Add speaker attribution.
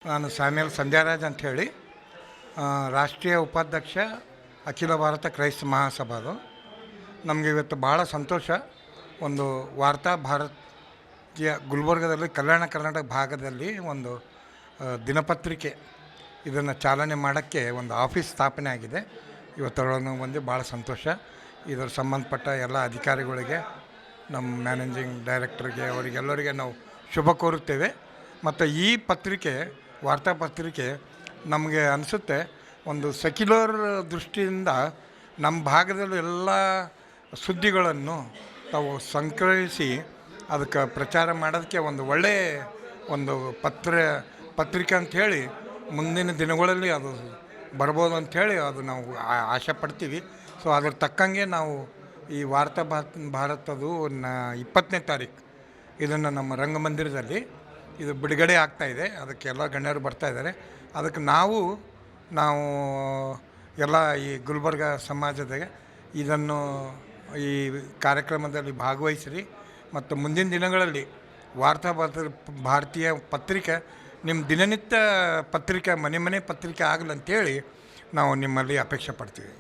Speaker 1: ನಾನು ಸ್ಯಾಮ್ಯಲ್ ಸಂಧ್ಯಾರಾಜ್ ಅಂಥೇಳಿ ರಾಷ್ಟ್ರೀಯ ಉಪಾಧ್ಯಕ್ಷ ಅಖಿಲ ಭಾರತ ಕ್ರೈಸ್ತ ಮಹಾಸಭಾದು. ನಮಗೆ ಇವತ್ತು ಭಾಳ ಸಂತೋಷ. ಒಂದು ವಾರ್ತಾ ಭಾರತೀಯ ಗುಲ್ಬರ್ಗದಲ್ಲಿ ಕಲ್ಯಾಣ ಕರ್ನಾಟಕ ಭಾಗದಲ್ಲಿ ಒಂದು ದಿನಪತ್ರಿಕೆ ಇದನ್ನು ಚಾಲನೆ ಮಾಡೋಕ್ಕೆ ಒಂದು ಆಫೀಸ್ ಸ್ಥಾಪನೆ ಆಗಿದೆ. ಇವತ್ತರೊಳಗೆ ಬಂದು ಭಾಳ ಸಂತೋಷ. ಇದರ ಸಂಬಂಧಪಟ್ಟ ಎಲ್ಲ ಅಧಿಕಾರಿಗಳಿಗೆ, ನಮ್ಮ ಮ್ಯಾನೇಜಿಂಗ್ ಡೈರೆಕ್ಟರ್ಗೆ, ಅವರಿಗೆಲ್ಲರಿಗೆ ನಾವು ಶುಭ ಕೋರುತ್ತೇವೆ. ಮತ್ತು ಈ ಪತ್ರಿಕೆ, ವಾರ್ತಾಪತ್ರಿಕೆ ನಮಗೆ ಅನಿಸುತ್ತೆ ಒಂದು ಸೆಕ್ಯುಲರ್ ದೃಷ್ಟಿಯಿಂದ ನಮ್ಮ ಭಾಗದಲ್ಲಿ ಎಲ್ಲ ಸುದ್ದಿಗಳನ್ನು ತಾವು ಸಂಗ್ರಹಿಸಿ ಅದಕ್ಕೆ ಪ್ರಚಾರ ಮಾಡೋದಕ್ಕೆ ಒಂದು ಒಳ್ಳೆಯ ಒಂದು ಪತ್ರಿಕೆ ಅಂಥೇಳಿ ಮುಂದಿನ ದಿನಗಳಲ್ಲಿ ಅದು ಬರ್ಬೋದು ಅಂಥೇಳಿ ಅದು ನಾವು ಆಶೆ ಪಡ್ತೀವಿ. ಸೊ ಅದ್ರ ತಕ್ಕಂಗೆ ನಾವು ಈ ವಾರ್ತಾ ಭಾರತದ್ದು 20ನೇ ತಾರೀಕು ಇದನ್ನು ನಮ್ಮ ರಂಗಮಂದಿರದಲ್ಲಿ ಇದು ಬಿಡುಗಡೆ ಆಗ್ತಾಯಿದೆ. ಅದಕ್ಕೆ ಎಲ್ಲ ಗಣ್ಯರು ಬರ್ತಾಯಿದ್ದಾರೆ. ಅದಕ್ಕೆ ನಾವು ಎಲ್ಲ ಈ ಗುಲ್ಬರ್ಗ ಸಮಾಜದಾಗೆ ಇದನ್ನು ಈ ಕಾರ್ಯಕ್ರಮದಲ್ಲಿ ಭಾಗವಹಿಸಿರಿ. ಮತ್ತು ಮುಂದಿನ ದಿನಗಳಲ್ಲಿ ವಾರ್ತಾ ಭಾರತೀಯ ಪತ್ರಿಕೆ ನಿಮ್ಮ ದಿನನಿತ್ಯ ಪತ್ರಿಕೆ, ಮನೆ ಮನೆ ಪತ್ರಿಕೆ ಆಗಲಿ ಅಂಥೇಳಿ ನಾವು ನಿಮ್ಮಲ್ಲಿ ಅಪೇಕ್ಷೆ ಪಡ್ತೀವಿ.